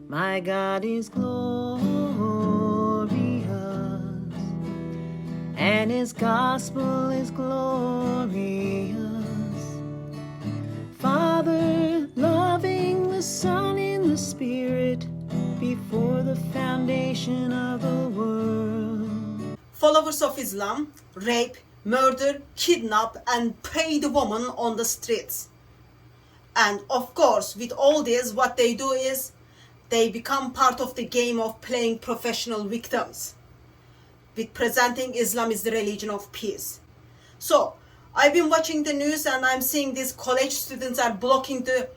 My God is glorious, and His gospel is glorious. Father, loving the Son in the Spirit, before the foundation of the world. Followers of Islam rape, murder, kidnap, and pay the woman on the streets. And of course, with all this, what they do is they become part of the game of playing professional victims with presenting Islam is the religion of peace. So I've been watching the news and I'm seeing these college students are blocking the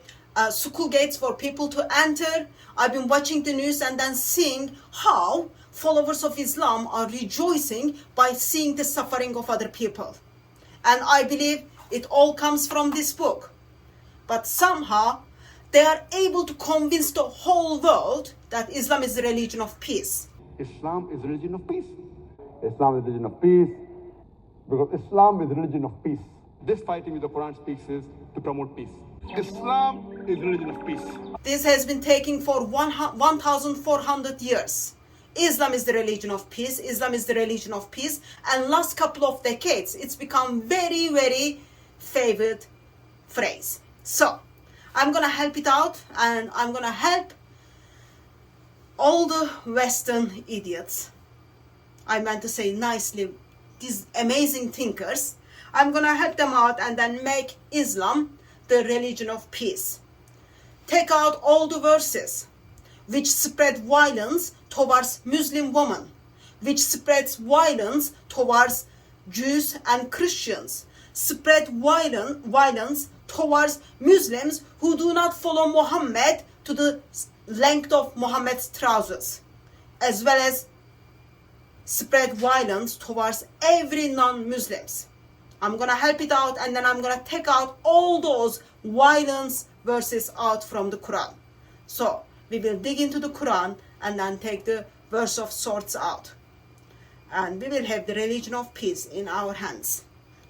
school gates for people to enter. I've been watching the news and then seeing how followers of Islam are rejoicing by seeing the suffering of other people. And I believe it all comes from this book. But somehow they are able to convince the whole world that Islam is the religion of peace. Islam is the religion of peace. Islam is the religion of peace because Islam is the religion of peace. This fighting with the Quran speaks is to promote peace. Islam is the religion of peace. This has been taking for 1,400 years. Islam is the religion of peace. Islam is the religion of peace. And last couple of decades, it's become very, very favored phrase. So I'm going to help it out and I'm going to help all the Western idiots. I meant to say nicely, these amazing thinkers. I'm going to help them out and then make Islam the religion of peace. Take out all the verses which spread violence towards Muslim women, which spreads violence towards Jews and Christians, spread violence towards Muslims who do not follow Muhammad to the length of Muhammad's trousers, as well as spread violence towards every non-Muslims. I'm going to help it out and then I'm going to take out all those violence verses out from the Quran. So we will dig into the Quran and then take the verse of swords out. And we will have the religion of peace in our hands.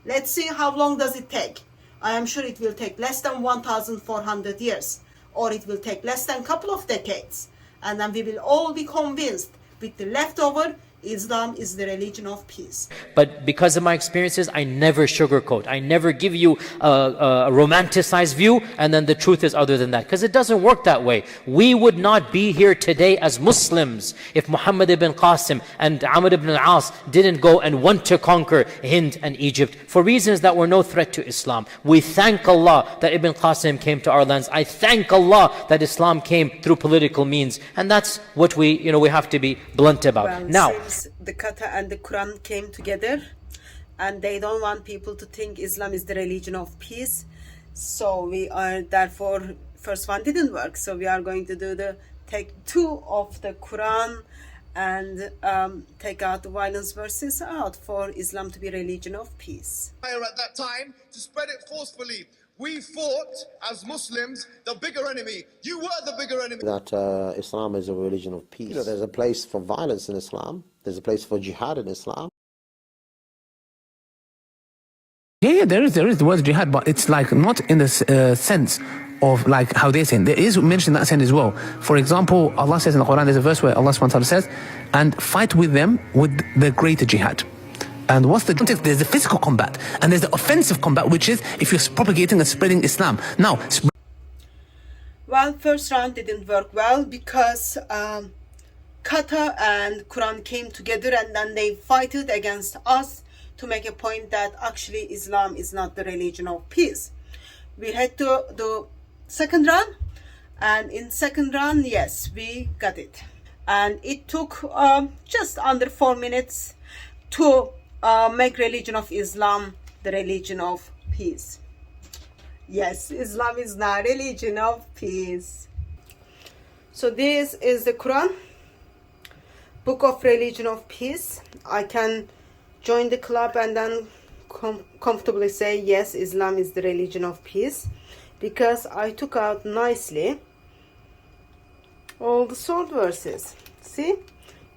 Let's see how long does it take. I am sure it will take less than 1,400 years, or it will take less than a couple of decades. And then we will all be convinced with the leftover, Islam is the religion of peace. But because of my experiences, I never sugarcoat. I never give you a romanticized view and then the truth is other than that. Because it doesn't work that way. We would not be here today as Muslims if Muhammad ibn Qasim and Amr ibn al-As didn't go and want to conquer Hind and Egypt for reasons that were no threat to Islam. We thank Allah that Ibn Qasim came to our lands. I thank Allah that Islam came through political means. And that's what we have to be blunt about. Well, now, the Qatar and the Quran came together and they don't want people to think Islam is the religion of peace. So we are, therefore, first one didn't work. So we are going to do take two of the Quran and take out the violence verses out for Islam to be religion of peace. At that time, to spread it forcefully. We fought, as Muslims, the bigger enemy. You were the bigger enemy. That Islam is a religion of peace. There's a place for violence in Islam. There's a place for jihad in Islam. Yeah, there is the word jihad, but it's like not in the sense of like how they say it. There is mentioned that sense as well. For example, Allah says in the Quran, there's a verse where Allah SWT says, and fight with them with the greater jihad. And what's the context? There's the physical combat and there's the offensive combat, which is if you're propagating and spreading Islam. Now, well, first round didn't work well because Qatar and Quran came together and then they fight it against us to make a point that actually Islam is not the religion of peace. We had to do second round, and in second round, yes, we got it. And it took just under 4 minutes to make religion of Islam the religion of peace. Yes, Islam is not religion of peace. So this is the Quran, book of religion of peace. I can join the club and then comfortably say yes, Islam is the religion of peace, because I took out nicely all the sword verses. See,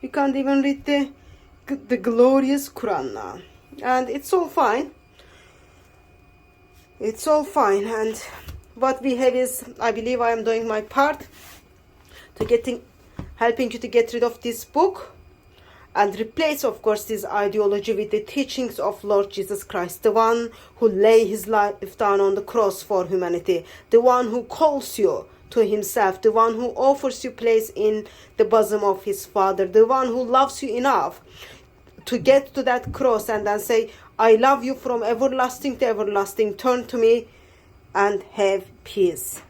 you can't even read the glorious Quran now, and it's all fine. It's all fine. And what we have is, I believe I am doing my part helping you to get rid of this book and replace, of course, this ideology with the teachings of Lord Jesus Christ, the one who lay his life down on the cross for humanity, the one who calls you to himself, the one who offers you place in the bosom of his Father, the one who loves you enough to get to that cross and then say, I love you from everlasting to everlasting, turn to me and have peace.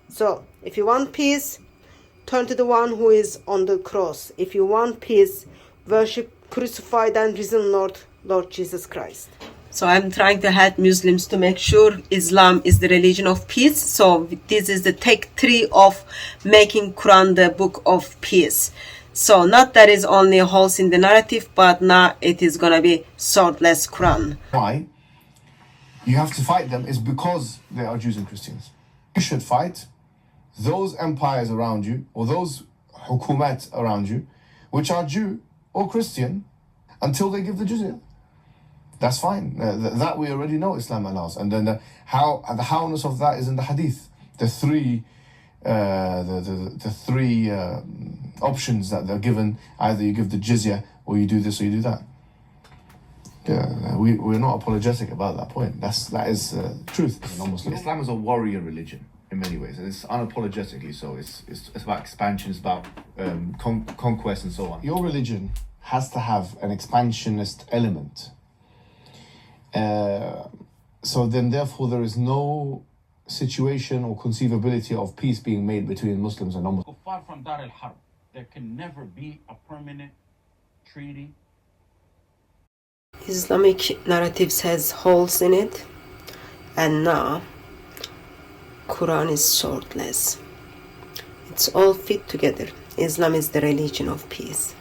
So if you want peace, turn to the one who is on the cross. If you want peace, worship crucified and risen Lord Jesus Christ. So I'm trying to help Muslims to make sure Islam is the religion of peace. So this is the take 3 of making Quran the book of peace. So not that is only holes in the narrative, but now it is going to be swordless Quran. Why you have to fight them is because they are Jews and Christians. You should fight those empires around you, or those hukumat around you, which are Jew or Christian, until they give the jizya. That's fine. That we already know Islam allows. And then the howness of that is in the hadith. The three options that they're given: either you give the jizya, or you do this, or you do that. Yeah, we're not apologetic about that point. That is truth. Islam is a warrior religion in many ways, and it's unapologetically so. It's about expansion, it's about conquest and so on. Your religion has to have an expansionist element. So then therefore there is no situation or conceivability of peace being made between Muslims and non-Muslims. Far from Dar al-Harb, there can never be a permanent treaty. Islamic narratives has holes in it, and now Quran is swordless. It's all fit together. Islam is the religion of peace.